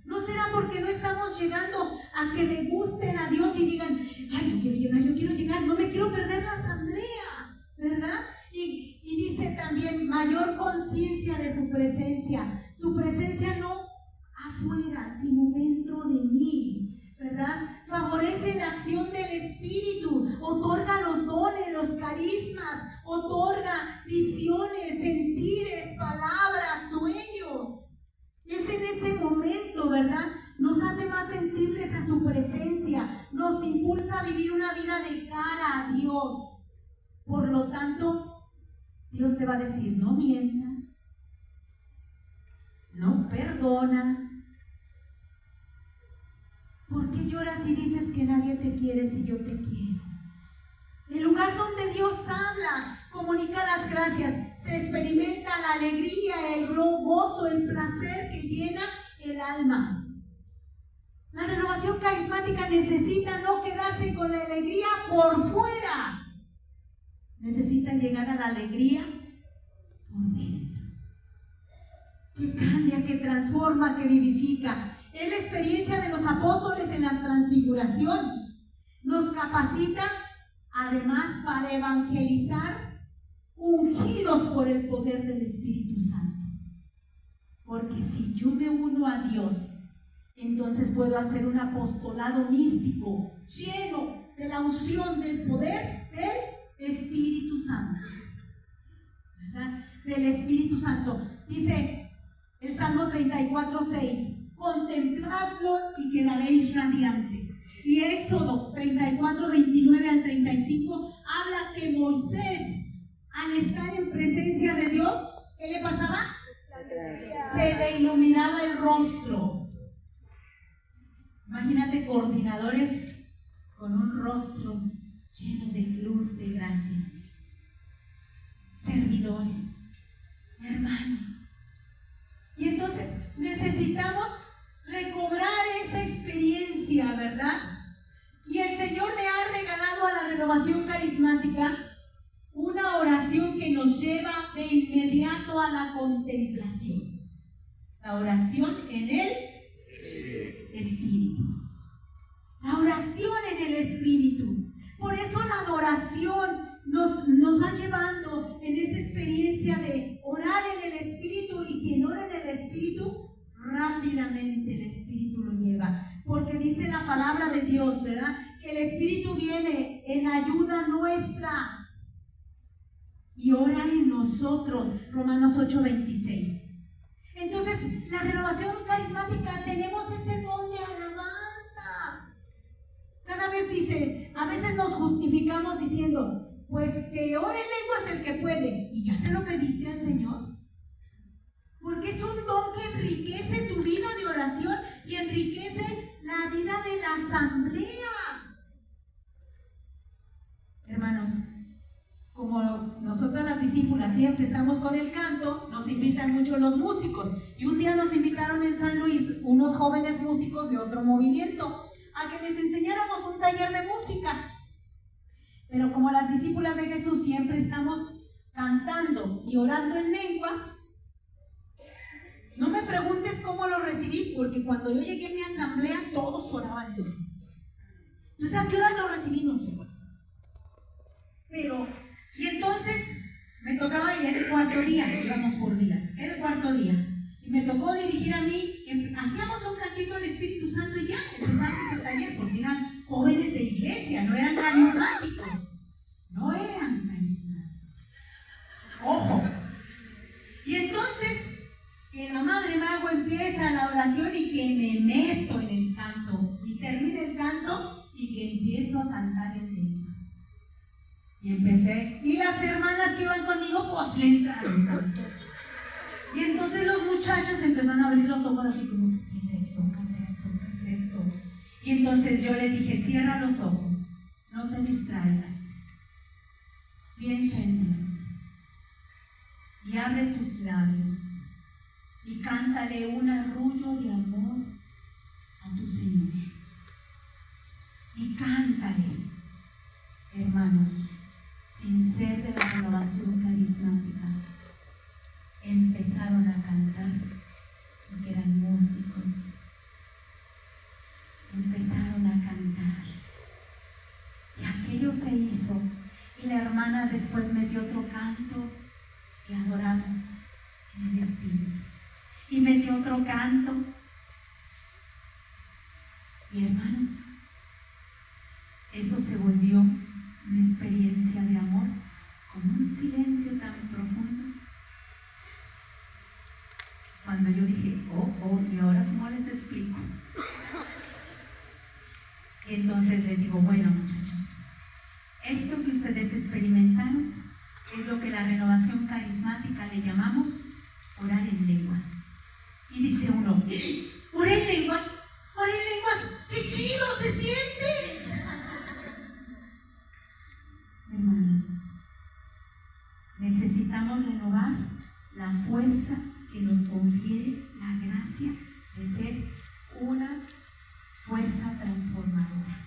¿No será porque no estamos llegando a que degusten a Dios y digan, ay, yo quiero llegar, no me quiero perder la asamblea, ¿verdad? Y dice también mayor conciencia de su presencia no afuera, sino dentro de mí, ¿verdad? Favorece la acción del Espíritu, otorga los dones, los carismas, otorga visiones, sentires, palabras, sueños. Es en ese momento, ¿verdad? Nos hace más sensibles a su presencia, nos impulsa a vivir una vida de cara a Dios. Por lo tanto, Dios te va a decir, no mientas, no perdona. ¿Por qué lloras y dices que nadie te quiere si yo te quiero? El lugar donde Dios habla, comunica las gracias, se experimenta la alegría, el gozo, el placer que llena el alma. La renovación carismática necesita no quedarse con la alegría por fuera. Necesita llegar a la alegría por dentro. Que cambia, que transforma, que vivifica. Es la experiencia de los apóstoles en la transfiguración. Nos capacita además para evangelizar ungidos por el poder del Espíritu Santo. Porque si yo me uno a Dios, entonces puedo hacer un apostolado místico lleno de la unción del poder del Espíritu Santo, ¿verdad? Del Espíritu Santo. Dice el Salmo 34:6, contempladlo y quedaréis radiantes. Y Éxodo 34:29 al 35 habla que Moisés, al estar en presencia de Dios, ¿qué le pasaba? Se le iluminaba el rostro. Imagínate coordinadores con un rostro lleno de luz, de gracia. Servidores, hermanos. Y entonces necesitamos recobrar esa experiencia, ¿verdad? Y el Señor le ha regalado a la renovación carismática una oración que nos lleva de inmediato a la contemplación. La oración en el Espíritu. La oración en el Espíritu. Por eso la adoración nos va llevando en esa experiencia de orar en el Espíritu, y quien ora en el Espíritu, rápidamente el Espíritu lo lleva. Porque dice la palabra de Dios, ¿verdad? Que el Espíritu viene en ayuda nuestra y ora en nosotros. Romanos 8:26. Entonces, la renovación carismática, tenemos ese don de alabanza. Cada vez dice, a veces nos justificamos diciendo, pues que ore en lenguas el que puede. ¿Y ya se lo pediste al Señor? Porque es un don que enriquece tu vida de oración y enriquece la vida de la asamblea. Hermanos, como nosotras las discípulas siempre estamos con el canto, nos invitan mucho los músicos. Y un día nos invitaron en San Luis unos jóvenes músicos de otro movimiento a que les enseñáramos un taller de música. Pero como las discípulas de Jesús siempre estamos cantando y orando en lenguas, no me preguntes cómo lo recibí, porque cuando yo llegué a mi asamblea todos oraban en lenguas. Entonces, ¿a qué hora lo recibí? No sé. Pero, y entonces me tocaba ya el cuarto día, íbamos por días, era el cuarto día, y me tocó dirigir a mí, hacíamos un cantito al Espíritu Santo y ya empezamos el taller, porque eran jóvenes de iglesia, no eran carismáticos, ojo. Y entonces, que la Madre Mago empieza la oración y que me meto en el canto, y termina el canto y que empiezo a cantar en lenguas. Y empecé, y las hermanas que iban conmigo, pues le entraron tanto. Y entonces los muchachos empezaron a abrir los ojos así como, ¿qué es esto? ¿Qué es esto? ¿Qué es esto? Y entonces yo les dije, cierra los ojos, no te distraigas, piensa en Dios y abre tus labios y cántale un arrullo de amor a tu Señor. Y cántale, hermanos, sin ser de la renovación carismática, empezaron a cantar porque eran músicos. Empezaron a cantar y aquello se hizo, y la hermana después metió otro canto y adoramos en el Espíritu, y metió otro canto, y hermanos, eso se volvió una experiencia de amor con un silencio tan profundo. Cuando yo dije, ¿y ahora cómo les explico? Y entonces les digo, bueno, muchachos, esto que ustedes experimentaron es lo que la renovación carismática le llamamos orar en lenguas. Y dice uno, ¿orar en lenguas? ¿Orar en lenguas? ¡Qué chido se siente! Hermanas, necesitamos renovar la fuerza que nos confiere la gracia de ser una fuerza transformadora.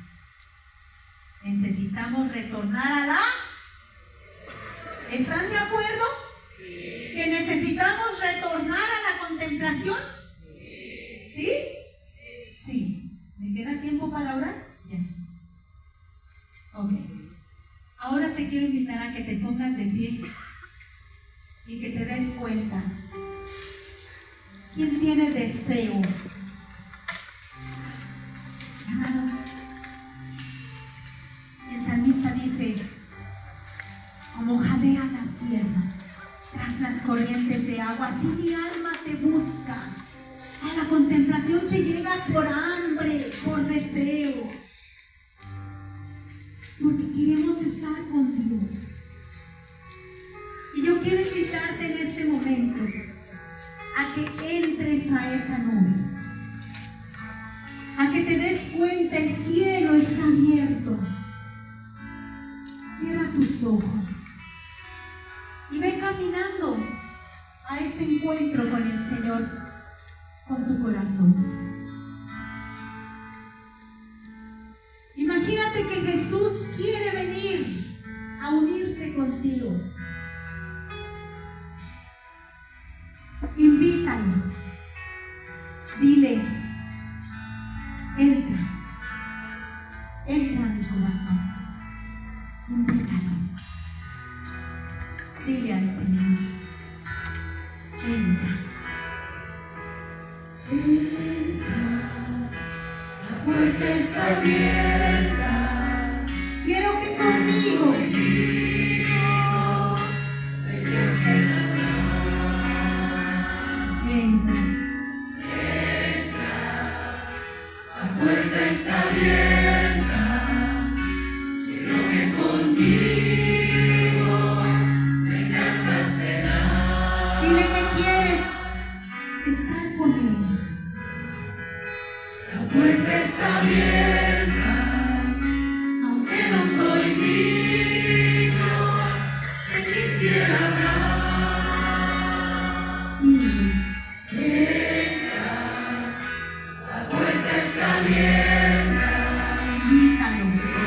Necesitamos retornar a la... ¿Están de acuerdo? Sí. ¿Que necesitamos retornar a la contemplación? Sí. ¿Sí? Sí. ¿Me queda tiempo para orar? Ya. Ok. Ahora te quiero invitar a que te pongas de pie y que te des cuenta. ¿Quién tiene deseo? Hermanos, el salmista dice, como jadea la sierva tras las corrientes de agua, así mi alma te busca. A la contemplación se llega por hambre, por deseo, porque queremos estar con Dios. Y yo quiero invitarte en este momento a que entres a esa nube, a que te des cuenta, el cielo está abierto. Cierra tus ojos y ve caminando a ese encuentro con el Señor, con tu corazón. Imagínate que Jesús quiere venir a unirse contigo. Invítalo. Dile, entra a mi corazón. Invítalo. Dile al Señor, entra. La puerta está abierta. Quiero que conmigo la puerta está abierta. Quiero que conmigo vengas a cenar. Dile que quieres estar con Él. La puerta está abierta, aunque no soy digno, te quisiera hablar. La puerta está abierta, Invítalo.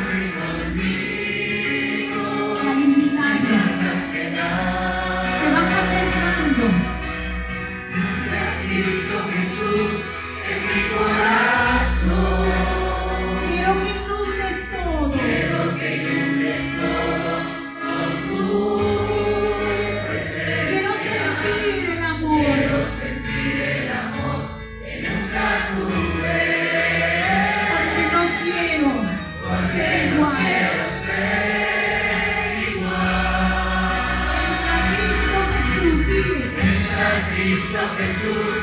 ven conmigo, Y al invitarlo, vas a cenar. te vas acercando. Dile a Cristo Jesús en mi corazón. Quiero que inundes todo. Quiero que inundes todo con tu presencia. Quiero sentir el amor. Quiero sentir el amor que nunca tuve. Porque no quiero ser No igual. quiero ser igual. Cristo Jesús, dile. Entra Cristo Jesús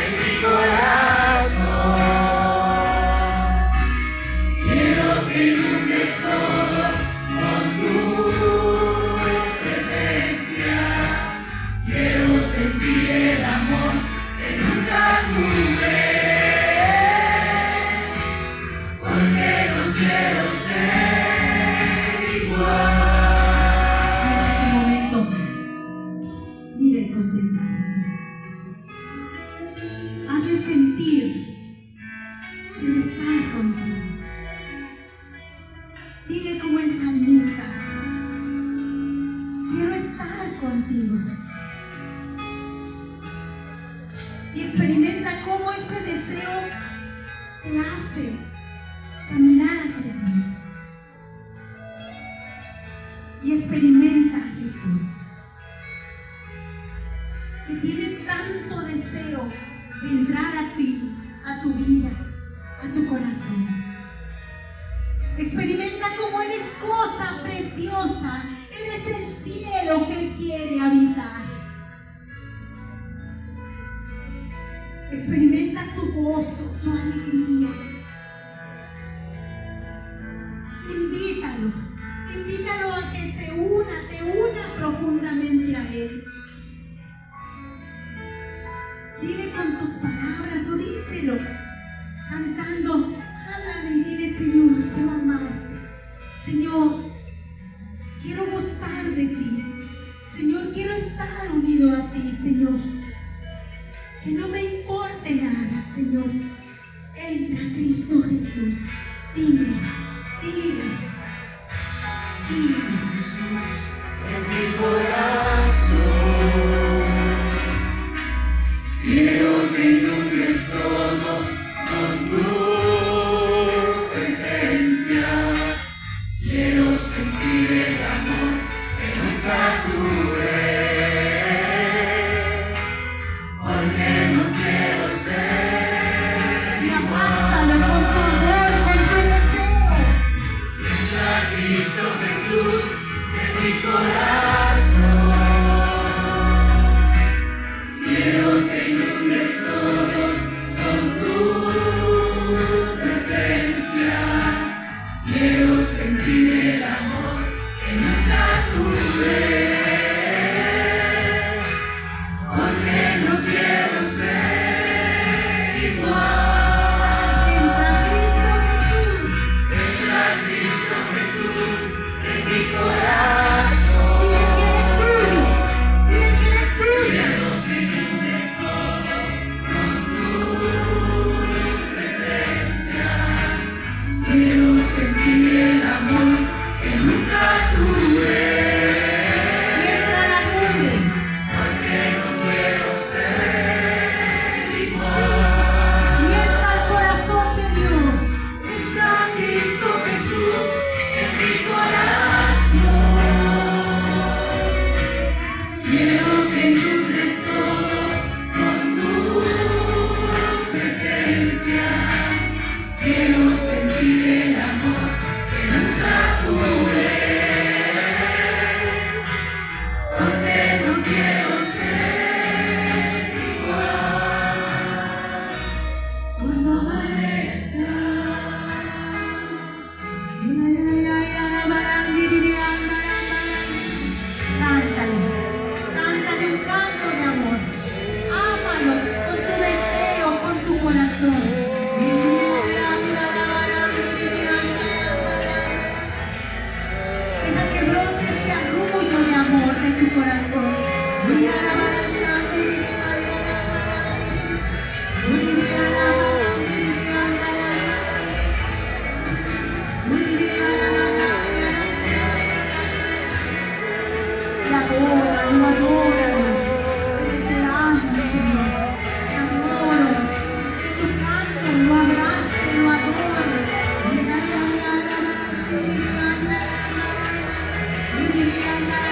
en mi corazón. Quiero que inundes todo con tu presencia. sorprenda, Jesús. Hazle sentir que Él está contigo. Dile como el salmista: quiero estar contigo. Y experimenta cómo ese deseo te hace caminar hacia Dios. Y experimenta a Jesús, que tiene tanto deseo de entrar a ti, a tu vida, a tu corazón. Experimenta cómo eres cosa preciosa, eres el cielo que Él quiere habitar. Experimenta su gozo, su alegría. Invítalo a que te una profundamente a Él. Dile con tus palabras o díselo cantando, háblale y dile: Señor, quiero amarte. Señor, quiero gustar de ti. Señor, quiero estar unido a ti, Señor. Que no me importe nada, Señor. Entra, Cristo Jesús. Dile. Jesús, en mi corazón, quiero que inundes todo con tu presencia. Quiero sentir el amor que nunca tuve, porque no quiero ser igual. Con poder, con tu deseo. Entra Cristo Jesús en mi corazón. Quiero que inundes todo con tu presencia. Quiero sentir el amor que nunca tuve, porque no quiero ser igual. Entra Cristo Jesús en mi corazón. Quiero que inundes todo con tu presencia. Quiero sentir el amor que nunca tuve, porque no quiero ser igual. Entra al corazón de Dios. Entra Cristo Jesús en mi corazón. Quiero que inundes todo con tu presencia. Quiero sentir el amor que nunca tuve, porque no quiero ser igual. Cuando amanezcas, Cántale un canto de amor. Ámalo con tu deseo, con tu corazón. Deja que brote ese arrullo de amor de tu corazón. Adóralo. Te amo, Señor. Te adoro. Tu canto lo abrace, lo adoro.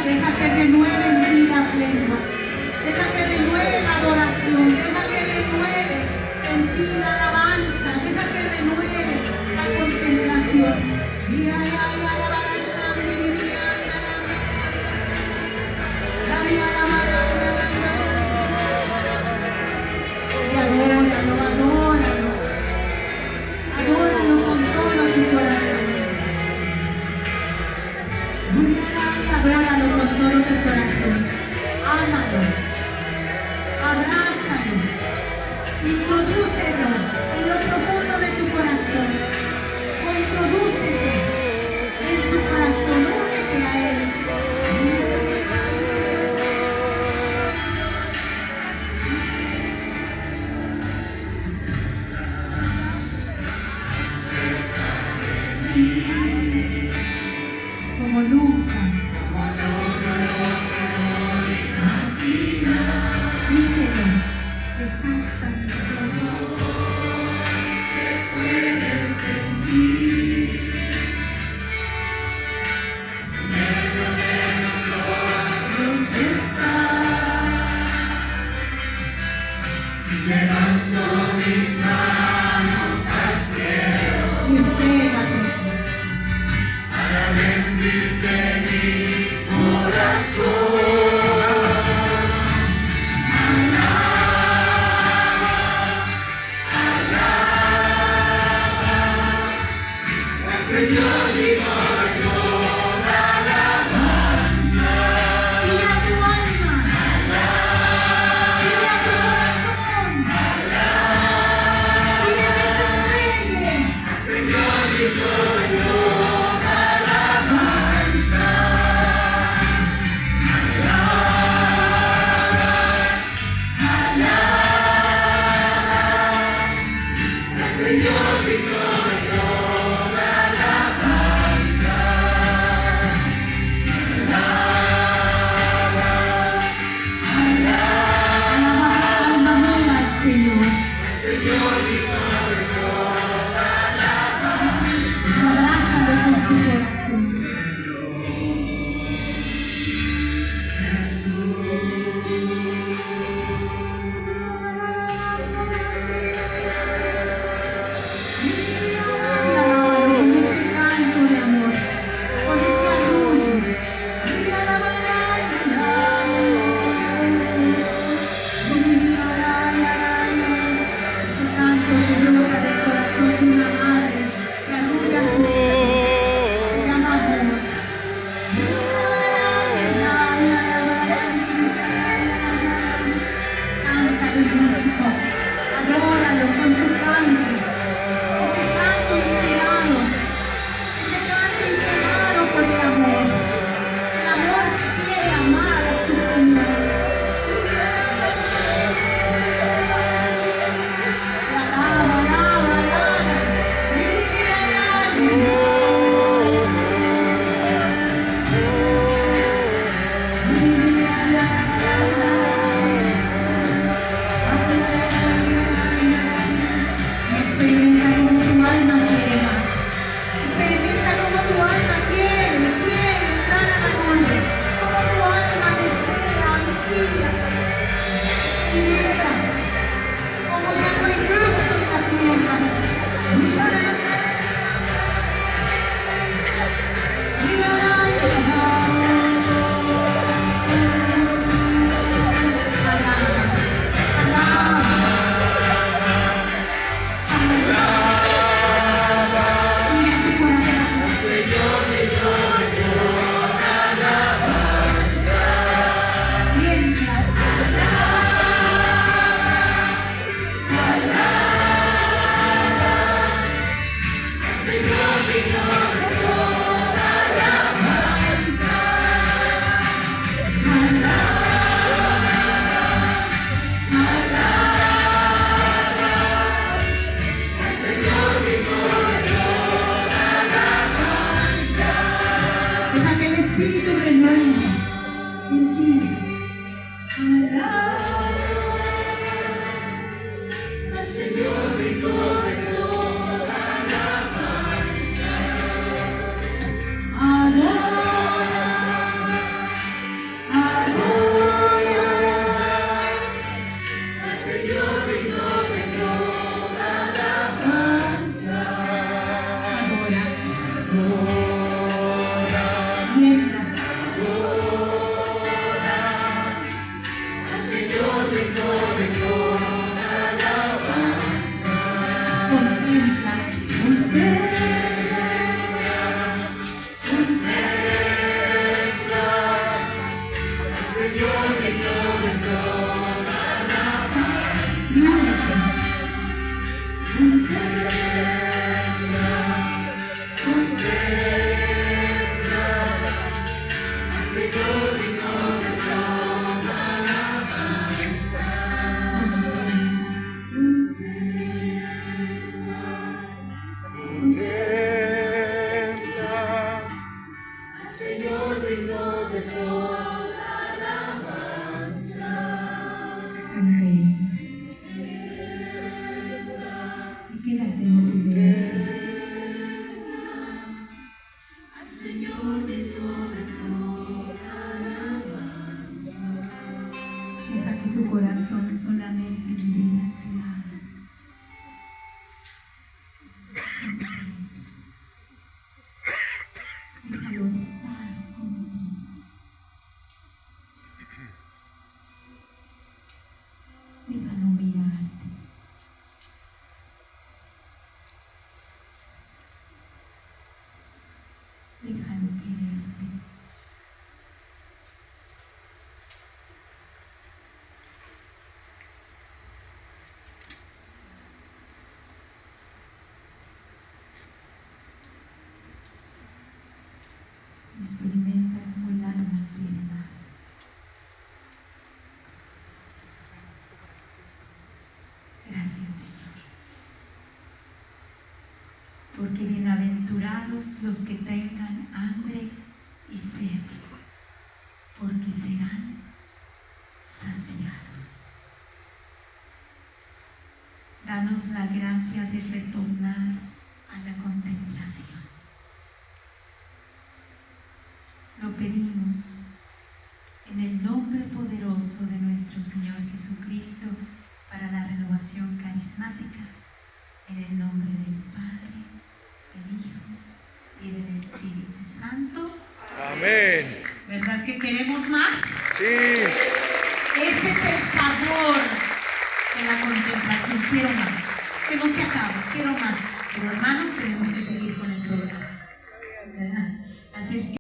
Deja que renueve en ti las lenguas. Deja que renueve la adoración. Deja que renueve en ti la alabanza. Deja que renueve la contemplación. Adóralo con todo tu corazón. Adóralo con todo tu corazón. Ámalo. Abrázalo. Introdúcelo en lo profundo de tu corazón. O introdúcete tierra, como ya no hay justo en la tierra. Experimenta como el alma quiere más. Gracias, Señor. Porque bienaventurados los que tengan hambre y sed, porque serán saciados. Danos la gracia de retornar a la contemplación. Lo pedimos en el nombre poderoso de nuestro Señor Jesucristo para la renovación carismática, en el nombre del Padre, del Hijo y del Espíritu Santo. Amén. ¿Verdad que queremos más? Sí. Ese es el sabor de la contemplación. Quiero más. Que no se acabe, quiero más. Pero hermanos, tenemos que seguir